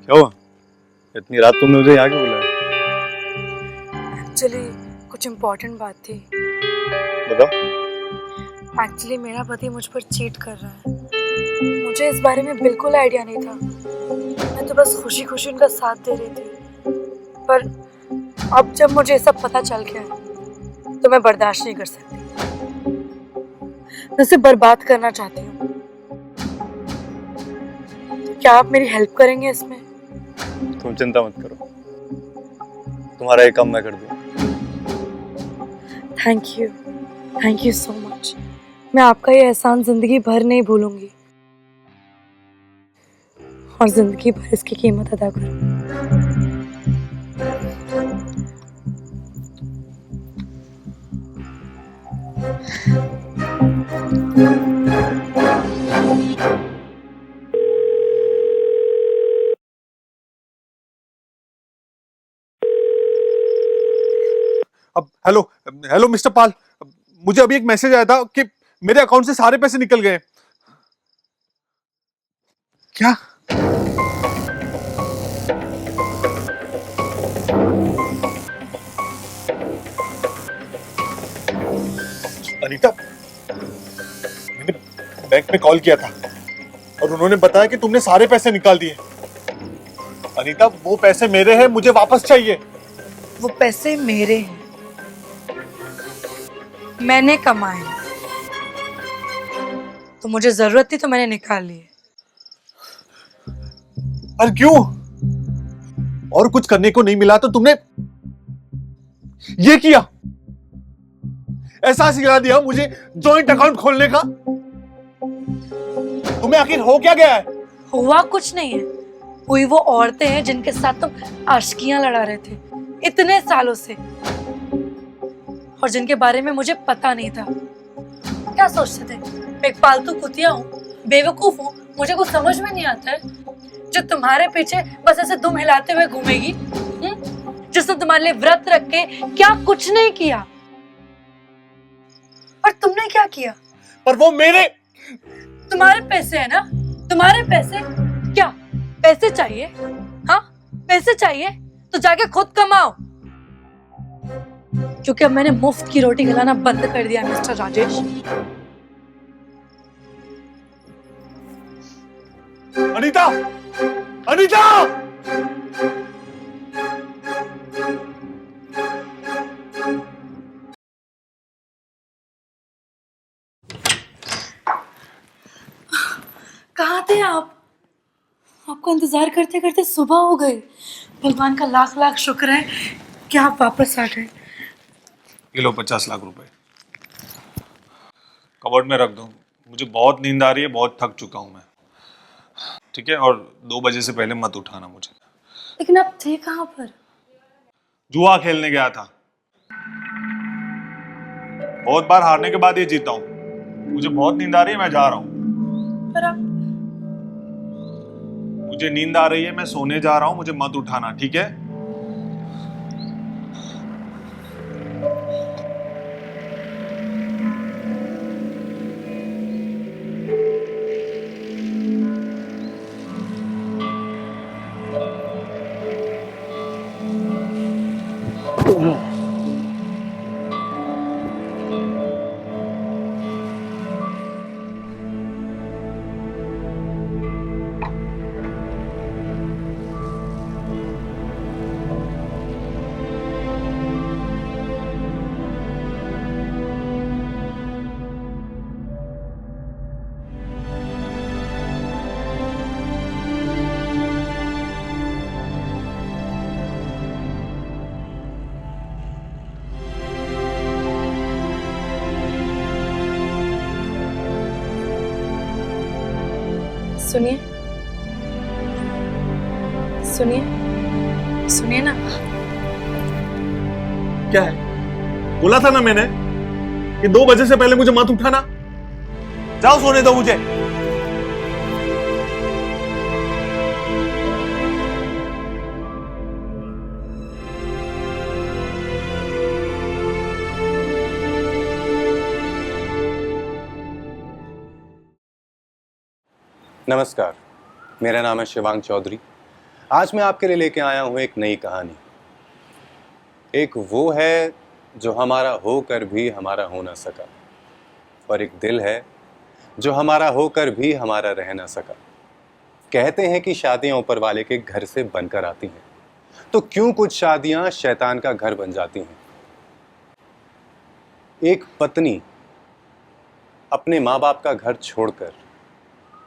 क्या हुआ? इतनी रात तुमने मुझे यहाँ क्यों बुलाया? एक्चुअली कुछ इम्पोर्टेंट बात थी। बताओ। एक्चुअली मेरा पति मुझ पर चीट कर रहा है। मुझे इस बारे में बिल्कुल आइडिया नहीं था। मैं तो बस खुशी खुशी उनका साथ दे रही थी। पर अब जब मुझे सब पता चल गया तो मैं बर्दाश्त नहीं कर सकती। मैं उसे बर्बाद करना चाहती हूँ। क्या आप मेरी हेल्प करेंगे इसमें? तुम चिंता मत करो, तुम्हारा ये काम मैं कर दूँ। Thank you so much. मैं आपका ये एहसान जिंदगी भर नहीं भूलूंगी और जिंदगी भर इसकी कीमत अदा करूंगी। अब हेलो हेलो मिस्टर पाल, मुझे अभी एक मैसेज आया था कि मेरे अकाउंट से सारे पैसे निकल गए। क्या? अनीता, मैंने बैंक में कॉल किया था और उन्होंने बताया कि तुमने सारे पैसे निकाल दिए। अनीता, वो पैसे मेरे हैं, मुझे वापस चाहिए। वो पैसे मेरे हैं, मैंने कमाए हैं। तो मुझे जरूरत थी तो मैंने निकाल लिए। पर क्यों? और कुछ करने को नहीं मिला तो तुमने ये किया, ऐसा सिखा दिया मुझे जॉइंट अकाउंट खोलने का। तुम्हें आखिर हो क्या गया है? हुआ कुछ नहीं है। हुई वो औरतें हैं जिनके साथ तुम आशिकियां लड़ा रहे थे इतने सालों से और जिनके बारे में मुझे पता नहीं था। क्या सोचते थे मैं एक पालतू कुतिया हूँ, बेवकूफ हूँ, मुझे कुछ समझ में नहीं आता है जो तुम्हारे पीछे बस ऐसे दुम हिलाते हुए घूमेगी? जिसने तुम्हारे लिए व्रत रख के क्या कुछ नहीं किया। और तुमने क्या किया? पर वो मेरे तुम्हारे पैसे है ना, तुम्हारे पैसे। क्या पैसे चाहिए? हाँ पैसे चाहिए तो जाके खुद कमाओ, क्योंकि अब मैंने मुफ्त की रोटी खिलाना बंद कर दिया मिस्टर राजेश। अनीता, अनीता! कहाँ थे आप? आपको इंतजार करते करते सुबह हो गई। भगवान का लाख लाख शुक्र है कि आप वापस आ गए। ये लो 50 लाख रुपए, कबर्ड में रख दो। मुझे बहुत नींद आ रही है, बहुत थक चुका हूं मैं। ठीक है, और 2 बजे से पहले मत उठाना मुझे। लेकिन आप थे कहाँ पर? जुआ खेलने गया था। बहुत बार हारने के बाद ये जीता हूं। मुझे बहुत नींद आ रही है, मैं जा रहा हूं। पर आप मुझे नींद आ रही है, मैं सोने जा रहा हूं, मुझे मत उठाना, ठीक है? सुनिए, सुनिए, सुनिए ना। क्या है? बोला था ना मैंने कि 2 बजे से पहले मुझे मत उठाना। जाओ, सोने दो मुझे। नमस्कार, मेरा नाम है शिवांग चौधरी। आज मैं आपके लिए लेके आया हूं एक नई कहानी। एक वो है जो हमारा होकर भी हमारा हो ना सका, और एक दिल है जो हमारा होकर भी हमारा रह ना सका। कहते हैं कि शादियां ऊपर वाले के घर से बनकर आती हैं, तो क्यों कुछ शादियां शैतान का घर बन जाती हैं। एक पत्नी अपने माँ बाप का घर छोड़कर,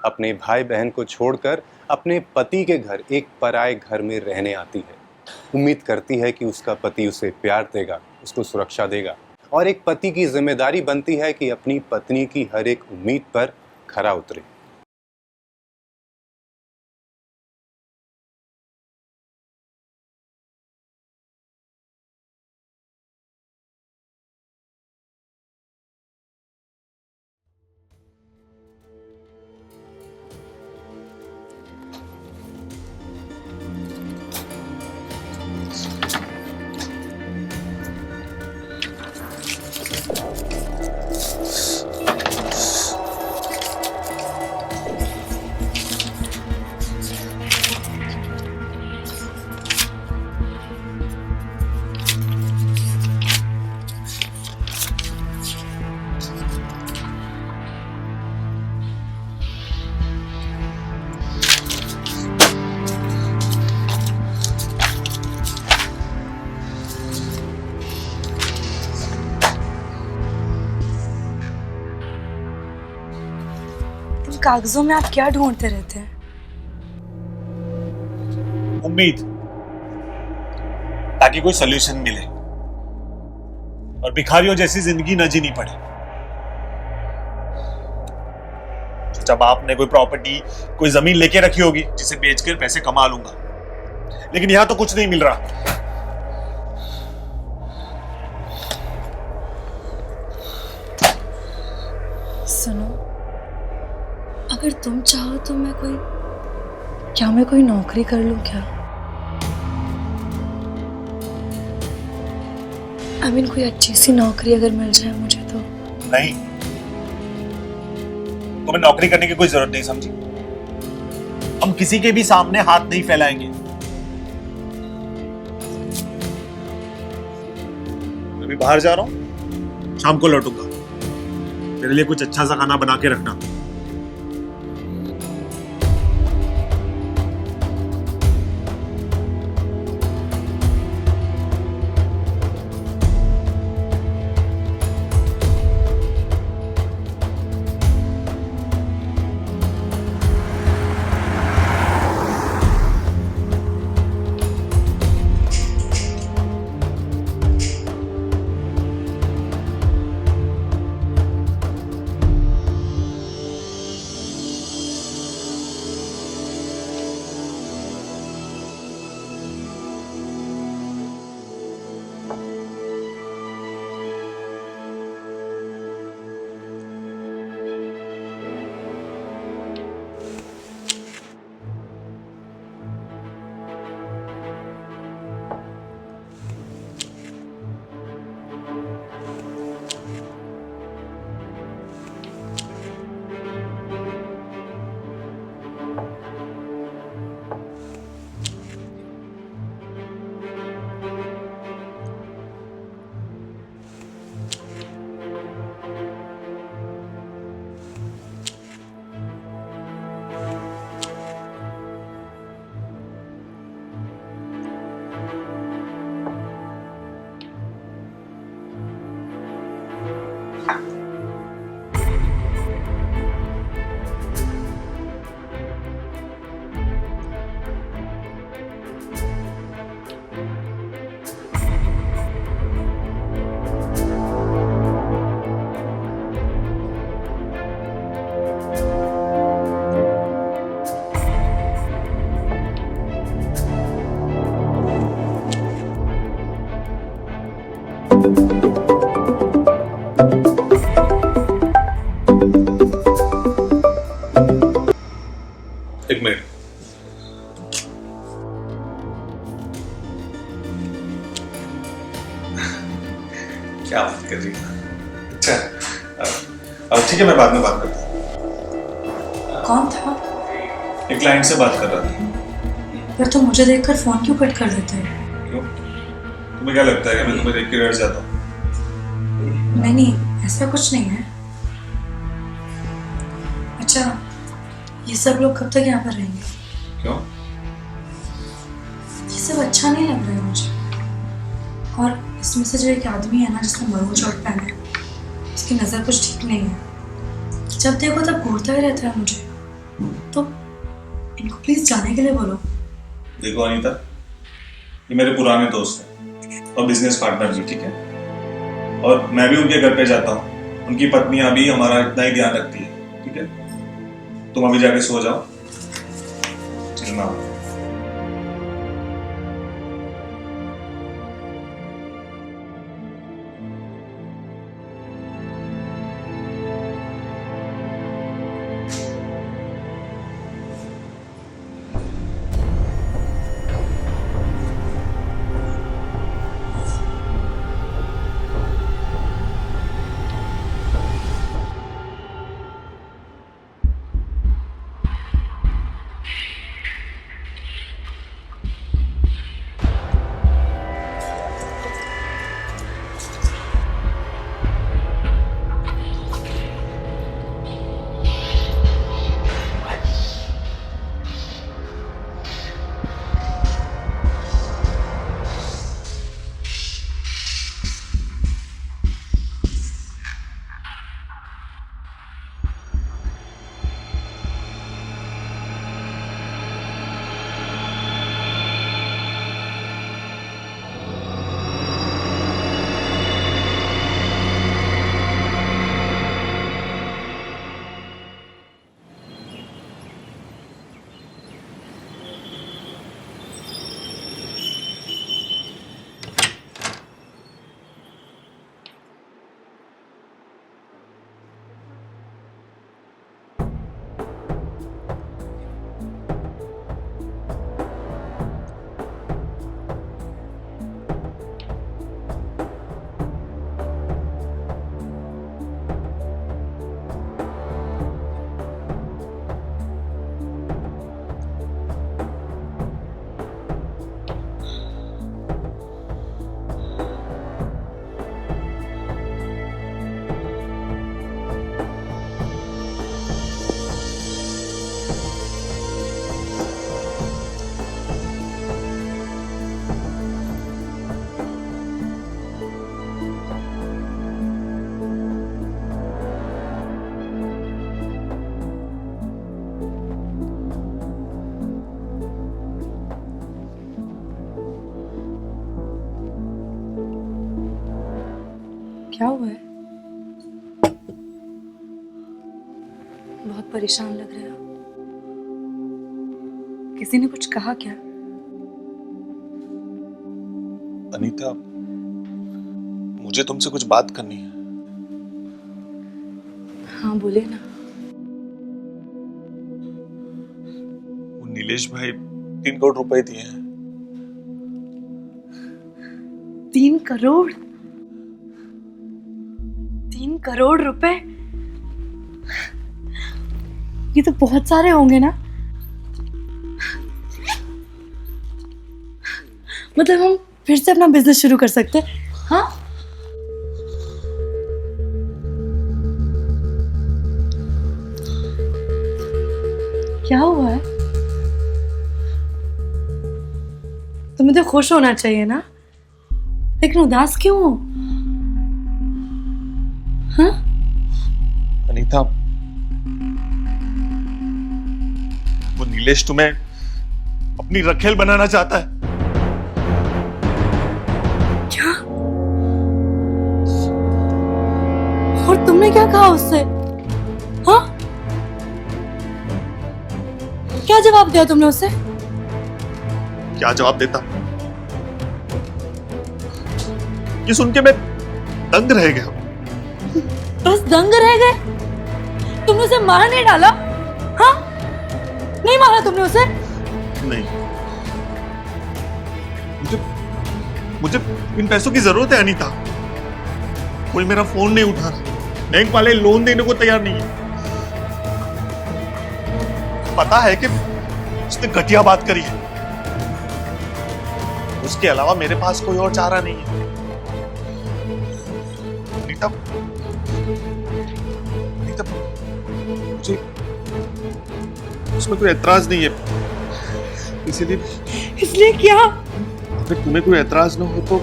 अपने भाई बहन को छोड़कर अपने पति के घर, एक पराये घर में रहने आती है। उम्मीद करती है कि उसका पति उसे प्यार देगा, उसको सुरक्षा देगा, और एक पति की जिम्मेदारी बनती है कि अपनी पत्नी की हर एक उम्मीद पर खरा उतरे। इन कागजों में आप क्या ढूंढते रहते हैं? उम्मीद, ताकि कोई सोल्यूशन मिले और भिखारियों जैसी जिंदगी न जीनी पड़े। जब आपने कोई प्रॉपर्टी, कोई जमीन लेके रखी होगी जिसे बेचकर पैसे कमा लूंगा, लेकिन यहां तो कुछ नहीं मिल रहा। सुनो, अगर तुम चाहो तो मैं कोई नौकरी कर लूं क्या? कोई अच्छी सी नौकरी अगर मिल जाए मुझे तो। नहीं, तुम्हें नौकरी करने की कोई जरूरत नहीं समझी। हम किसी के भी सामने हाथ नहीं फैलाएंगे। मैं भी बाहर जा रहा हूं, शाम को लौटूंगा। मेरे लिए कुछ अच्छा सा खाना बना के रखना। एक मिनट। क्या बात कर रही है? अच्छा, अब ठीक है, मैं बाद में बात करता हूँ। कौन था? एक क्लाइंट से बात कर रहा था। पर तुम मुझे देखकर फोन क्यों कट कर देते हो? क्यों? तुम्हें क्या लगता है कि मैं तुम्हें देख के डर जाता हूँ? नहीं, ऐसा कुछ नहीं है। अच्छा, ये सब लोग कब तक यहाँ पर रहेंगे? क्यों? ये सब अच्छा नहीं लग रहा है मुझे। और इसमें से जो एक आदमी है ना, जिसने मरून शर्ट पहना है, उसकी नज़र कुछ ठीक नहीं है। जब देखो तब घूरता ही रहता है मुझे। तो इनको प्लीज जाने के लिए बोलो। देखो अनीता, ये मेरे पुराने दोस्त हैं और बिजनेस पार्टनर भी, ठीक है? और मैं भी उनके घर पे जाता हूँ। उनकी पत्नियां भी हमारा इतना ही ध्यान रखती है, ठीक है? तुम अभी जाके सो जाओ। चलना। क्या हुआ है? बहुत परेशान लग रहे हो। किसी ने कुछ कहा क्या? अनीता, मुझे तुमसे कुछ बात करनी है। हाँ बोले ना। वो नीलेश भाई 3 करोड़ रुपए दिए हैं। 3 करोड़? 3 करोड़ रुपए? ये तो बहुत सारे होंगे ना। मतलब हम फिर से अपना बिजनेस शुरू कर सकते हैं? हाँ, क्या हुआ है? तुम्हें तो खुश होना चाहिए ना, लेकिन उदास क्यों हो? हाँ? अनीता, वो नीलेश तुम्हें अपनी रखेल बनाना चाहता है। क्या? और तुमने क्या कहा उससे? हाँ? क्या जवाब दिया तुमने उससे? क्या जवाब देता? ये सुन के मैं दंग रह गया। बस दंग रह गए? तुमने उसे मार नहीं डाला? हाँ? नहीं मारा तुमने उसे? नहीं, मुझे इन पैसों की जरूरत है अनीता। कोई मेरा फोन नहीं उठा रहा, बैंक वाले लोन देने को तैयार नहीं है। पता है कि उसने घटिया बात करी है, उसके अलावा मेरे पास कोई और चारा नहीं है। अनीता, अनीता, मुझे उसमें कोई एतराज नहीं है, इसलिए क्या? अगर तुम्हें कोई एतराज ना हो तो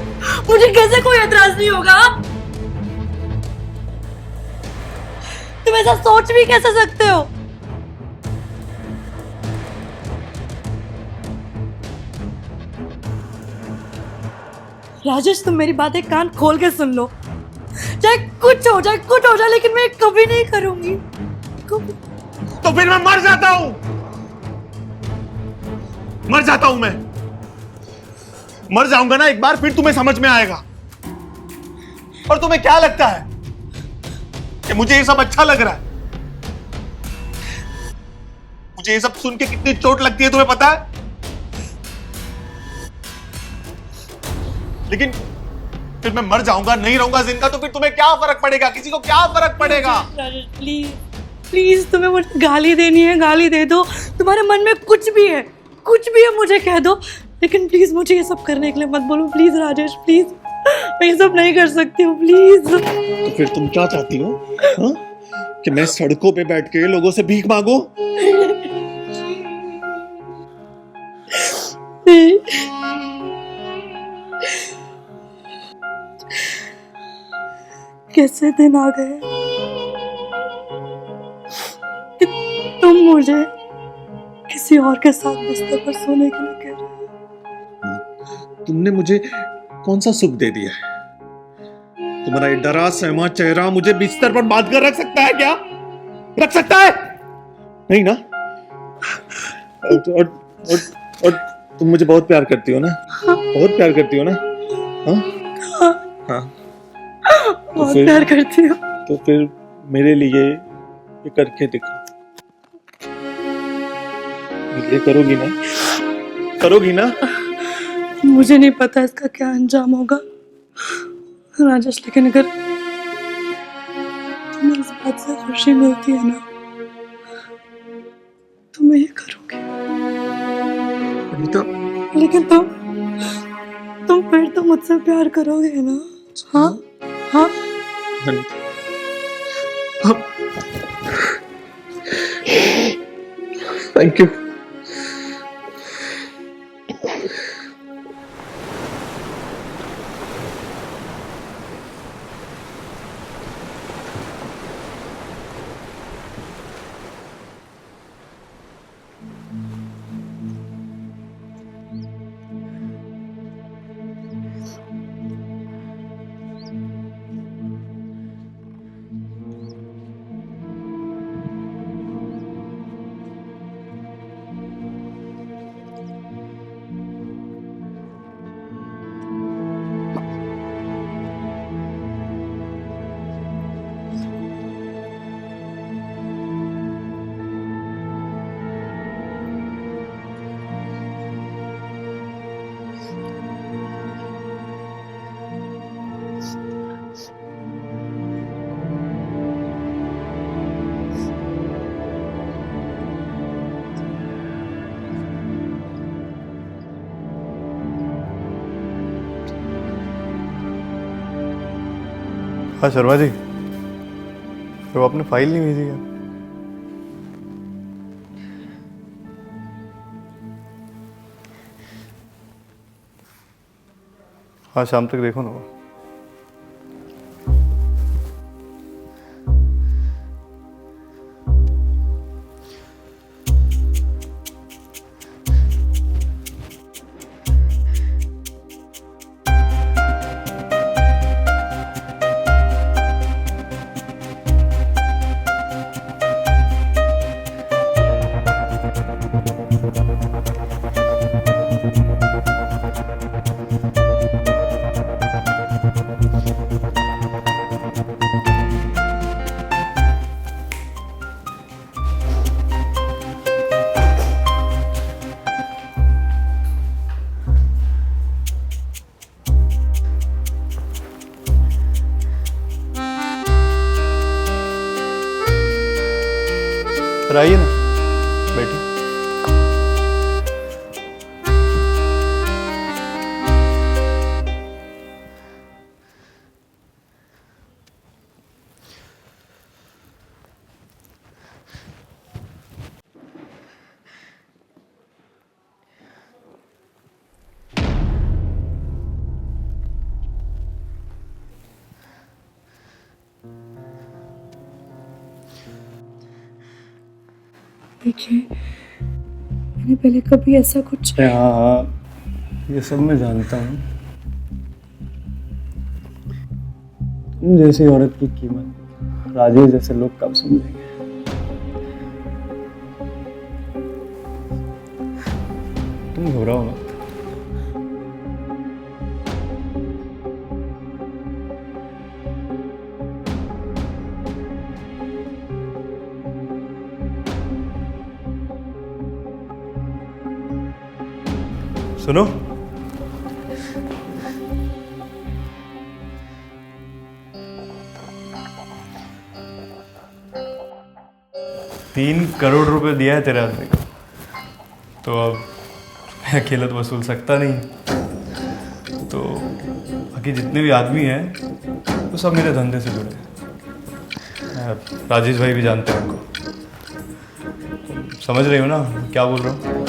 मुझे कैसे कोई एतराज नहीं होगा? तुम ऐसा सोच भी कैसे सकते हो? राजेश, तुम मेरी बातें कान खोल के सुन लो। चाहे कुछ हो जाए, लेकिन मैं कभी नहीं करूंगी। कभी। तो फिर मैं मर जाता हूं, मैं मर जाऊंगा ना एक बार, फिर तुम्हें समझ में आएगा। और तुम्हें क्या लगता है कि मुझे ये सब अच्छा लग रहा है? मुझे ये सब सुन के कितनी चोट लगती है तुम्हें पता है? लेकिन फिर मैं मर जाऊंगा, नहीं रहूंगा जिंदा, तो फिर तुम्हें क्या फर्क पड़ेगा? किसी को क्या फर्क पड़ेगा? राजेश, प्लीज तुम्हें मुझे गाली देनी है, गाली दे दो। तुम्हारे मन में कुछ भी है मुझे कह दो, लेकिन प्लीज मुझे ये सब करने के लिए मत बोलो। प्लीज राजेश, प्लीज, मैं ये सब नहीं कर सकती हूँ, प्लीज। तो फिर तुम क्या चाहती हो? हाँ? कि मैं सड़कों पे बैठ के लोगों से भीख मांगू? कैसे दिन आ गए कि तुम मुझे किसी और के साथ बिस्तर पर सोने के लिए कह रहे हो। तुमने मुझे कौन सा सुख दे दिया है? तुम्हारा ये डरा सहमा चेहरा मुझे बिस्तर पर बांध कर रख सकता है क्या? रख सकता है? नहीं ना? और तुम मुझे बहुत प्यार करती हो ना? बहुत प्यार करती हो ना? हाँ? हाँ। बहुत प्यार करती हो। तो फिर मेरे लिए ये करके दिखा। ये करोगी ना? करोगी ना? मुझे नहीं पता इसका क्या अंजाम होगा राजेश, लेकिन अगर तुम्हें इस बात से खुशी मिलती है ना, तो मैं ये करूंगी। अनीता, लेकिन तुम फिर तो मुझसे प्यार करोगे ना? हाँ हाँ। Thank you. हाँ शर्मा जी, तो आपने फाइल नहीं भेजी यार। हाँ शाम तक देखो ना वो। फिर आइए ना, बैठिए। देखिए, मैंने पहले कभी ऐसा कुछ अरे हाँ हाँ, ये सब मैं जानता हूँ। तुम जैसी औरत की कीमत राजेश जैसे लोग कब समझेंगे? तुम घबराओ मत। सुनो, ₹3 करोड़ दिया है तेरे आदमी को, तो अब मैं अकेला तो वसूल सकता नहीं। तो बाकी जितने भी आदमी हैं वो सब मेरे धंधे से जुड़े हैं। राजेश भाई भी जानते हैं उनको। समझ रही हो ना क्या बोल रहा हूँ?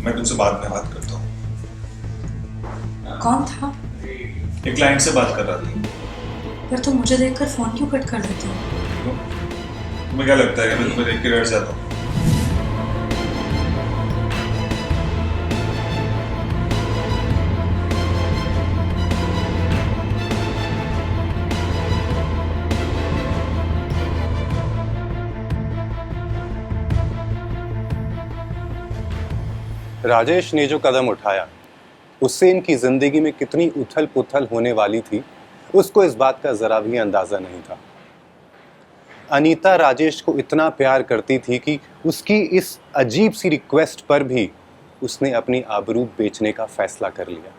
मैं तुमसे बाद में बात करता हूँ। कौन था? एक क्लाइंट से बात कर रहा था। फिर तुम मुझे देखकर फोन क्यों कट कर देते हो? तुम्हें क्या लगता है कि मैं तुम्हें देख के डर जाता हूँ? राजेश ने जो कदम उठाया उससे इनकी जिंदगी में कितनी उथल पुथल होने वाली थी उसको इस बात का जरा भी अंदाजा नहीं था। अनीता राजेश को इतना प्यार करती थी कि उसकी इस अजीब सी रिक्वेस्ट पर भी उसने अपनी आबरू बेचने का फैसला कर लिया।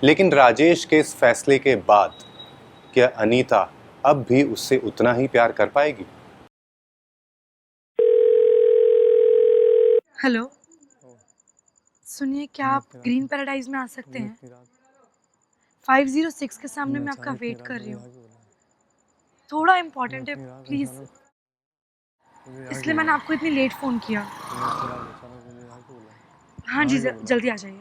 लेकिन राजेश के इस फैसले के बाद क्या अनीता अब भी उससे उतना ही प्यार कर पाएगी? हेलो, सुनिए, क्या आप ग्रीन पैराडाइज में आ सकते हैं? 506 के सामने मैं आपका वेट कर रही हूँ। थोड़ा इम्पोर्टेंट है, प्लीज, इसलिए मैंने आपको इतनी लेट फोन किया। हाँ जी, जल्दी आ जाइए।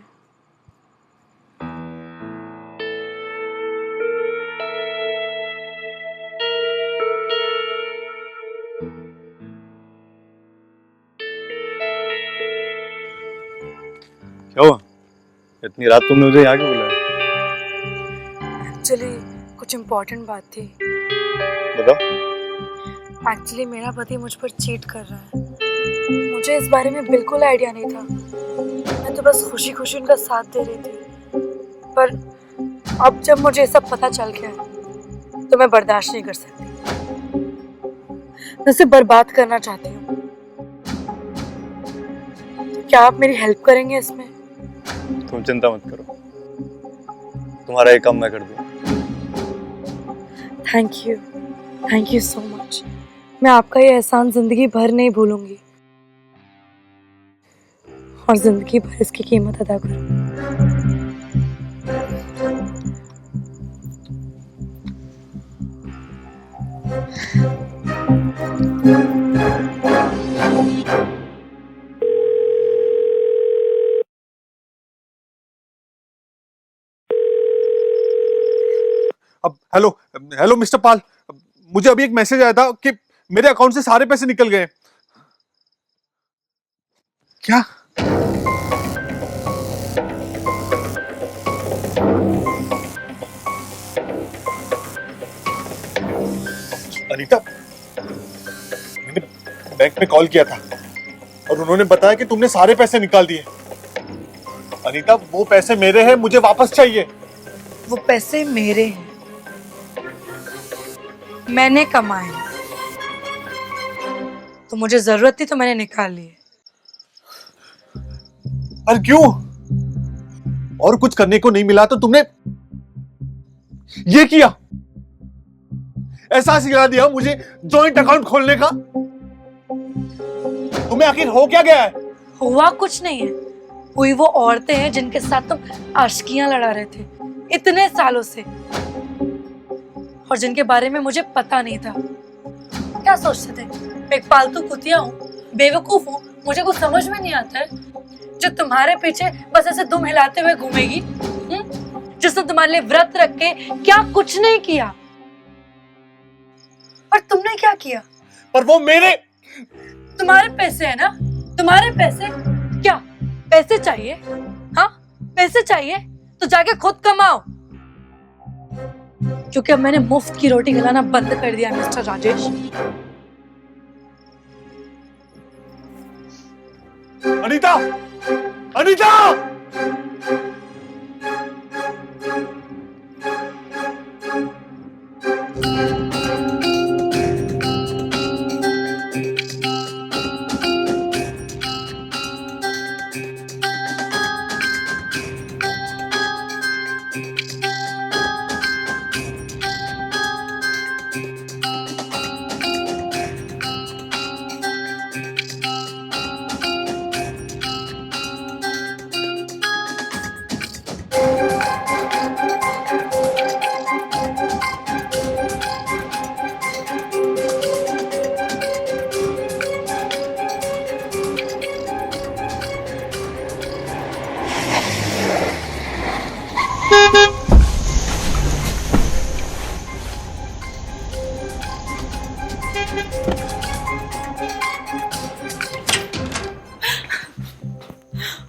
क्या हुआ? इतनी रात तुमने मुझे यहाँ क्यों बुलाया? एक्चुअली कुछ इम्पोर्टेंट बात थी। बताओ। एक्चुअली मेरा पति मुझ पर चीट कर रहा है। मुझे इस बारे में बिल्कुल आइडिया नहीं था। मैं तो बस खुशी खुशी उनका साथ दे रही थी। पर अब जब मुझे सब पता चल गया है तो मैं बर्दाश्त नहीं कर सकती। मैं उसे बर्बाद करना चाहती हूँ। क्या आप मेरी हेल्प करेंगे इसमें? तुम चिंता मत करो, तुम्हारा ये काम मैं कर दूँ। Thank you so much. मैं आपका ये एहसान जिंदगी भर नहीं भूलूंगी। और जिंदगी भर इसकी कीमत अदा करूं। अब हेलो हेलो मिस्टर पाल, मुझे अभी एक मैसेज आया था कि मेरे अकाउंट से सारे पैसे निकल गए। क्या? अनीता, मैंने बैंक में कॉल किया था और उन्होंने बताया कि तुमने सारे पैसे निकाल दिए। अनीता, वो पैसे मेरे हैं, मुझे वापस चाहिए। वो पैसे मेरे हैं, मैंने कमाए हैं। तो मुझे जरूरत थी तो मैंने निकाल लिए। और क्यों? और कुछ करने को नहीं मिला तो तुमने ये किया, एहसास सिखा दिया मुझे जॉइंट अकाउंट खोलने का। तुम्हें आखिर हो क्या गया है? हुआ कुछ नहीं है। हुई वो औरतें हैं जिनके साथ तुम आशिकियां लड़ा रहे थे इतने सालों से, और जिनके बारे में मुझे पता नहीं था। क्या सोचते थे मैं एक पालतू कुतिया हूँ, बेवकूफ हूँ, मुझे कुछ समझ में नहीं आता है, जो तुम्हारे पीछे बस ऐसे दुम हिलाते हुए घूमेगी, जिसने तुम्हारे लिए व्रत रख के क्या कुछ नहीं किया। और तुमने क्या किया? पर वो मेरे तुम्हारे पैसे है ना, तुम्हारे पैसे। क्या पैसे चाहिए? हाँ पैसे चाहिए तो जाके खुद कमाओ, क्योंकि अब मैंने मुफ्त की रोटी खिलाना बंद कर दिया mister Rajesh. Anita, Anita!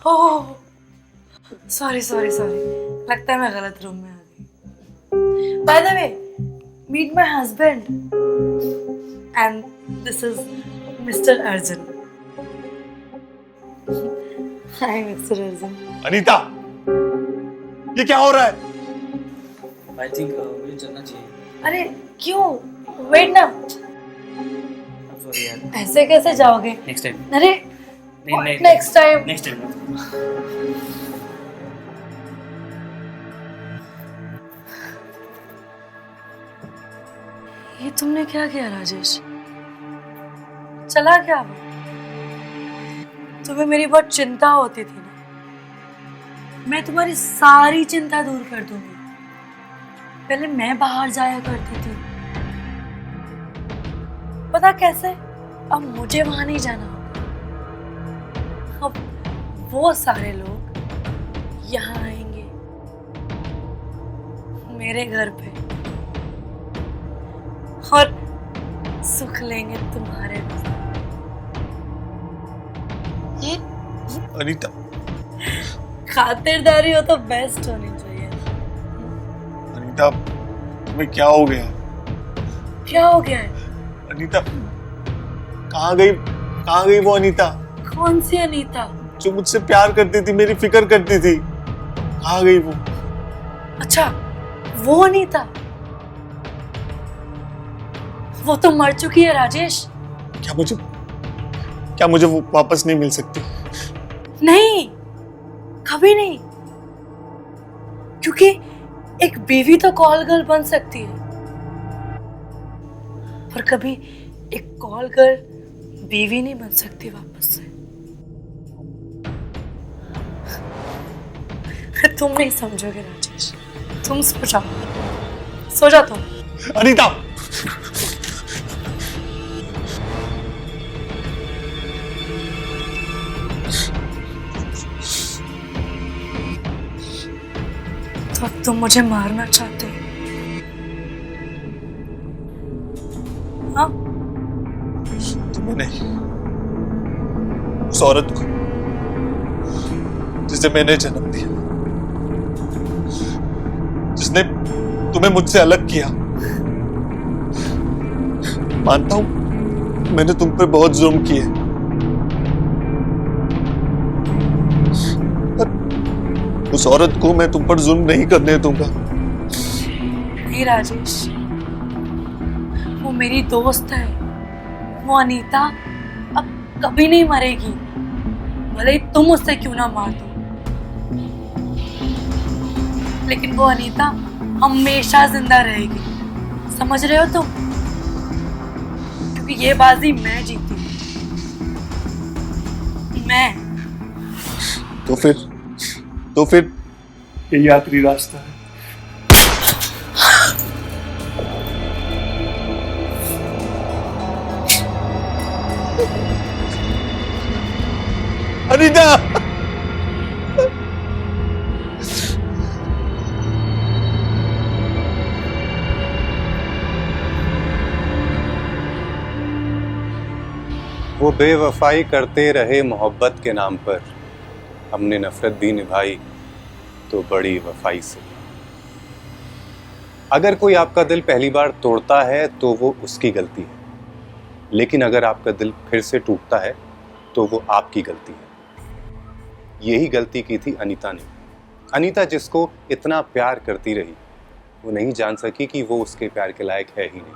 Oh sorry sorry sorry, लगता है मैं गलत रूम में आ गई। By the way, meet my husband, and this is mister Arjun. Hi mister Arjun. Anita, ये क्या हो रहा है? आई थिंक मुझे चलना चाहिए। अरे क्यों? वेट ना, सॉरी यार, ऐसे कैसे जाओगे? Next time. अरे नहीं नेक्स्ट टाइम। Next time. ये तुमने क्या किया राजेश? चला क्या वो? तुम्हें मेरी बहुत चिंता होती थी ना, मैं तुम्हारी सारी चिंता दूर कर दूंगी। पहले मैं बाहर जाया करती थी, पता कैसे? अब मुझे वहां नहीं जाना होगा। अब वो सारे लोग यहाँ आएंगे मेरे घर पे और सुख लेंगे तुम्हारे अनीता, खातिरदारी हो तो बेस्ट होनी चाहिए। अनीता, तुम्हें क्या हो गया? क्या हो गया है? अनीता, कहाँ गई वो अनीता कौन सी अनीता? जो मुझसे प्यार करती थी, मेरी फिक्र करती थी? कहाँ गई वो? अच्छा वो अनीता, वो तो मर चुकी है राजेश। क्या मुझे वो वापस नहीं मिल सकती? नहीं, कभी नहीं, क्योंकि एक बीवी तो कॉल गर्ल बन सकती है, पर कभी एक कॉल गर्ल बीवी नहीं बन सकती वापस से। तुम नहीं समझोगे राजेश। तुम सो जाओ तुम। अनीता, तो अब तुम मुझे मारना चाहते हो? हाँ? तुम्हें नहीं, उस औरत को जिसे मैंने जन्म दिया, जिसने तुम्हें मुझसे अलग किया। मानता हूं मैंने तुम पर बहुत जुल्म किए, पर उस औरत को मैं तुम पर जुल्म नहीं करने दूंगा। नहीं राजेश, वो मेरी दोस्त है। वो अनीता अब कभी नहीं मरेगी, भले ही तुम उससे क्यों ना मार दो, लेकिन वो अनीता हमेशा जिंदा रहेगी। समझ रहे हो तुम? क्योंकि ये बाजी मैं जीती, मैं। तो फिर यही आखिरी रास्ता है। अनीता, वो बेवफाई करते रहे मोहब्बत के नाम पर, हमने नफरत भी निभाई तो बड़ी वफाई से। अगर कोई आपका दिल पहली बार तोड़ता है तो वो उसकी गलती है, लेकिन अगर आपका दिल फिर से टूटता है तो वो आपकी गलती है। यही गलती की थी अनीता ने। अनीता जिसको इतना प्यार करती रही, वो नहीं जान सकी कि वो उसके प्यार के लायक है ही नहीं।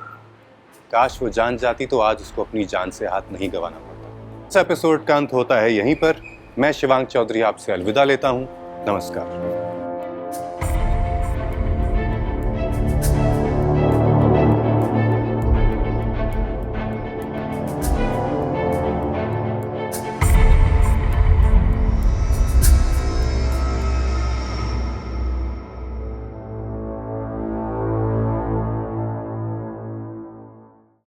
काश वो जान जाती तो आज उसको अपनी जान से हाथ नहीं गंवाना पड़ता। इस एपिसोड का अंत होता है यहीं पर। मैं शिवांग चौधरी आपसे अलविदा लेता हूं। नमस्कार।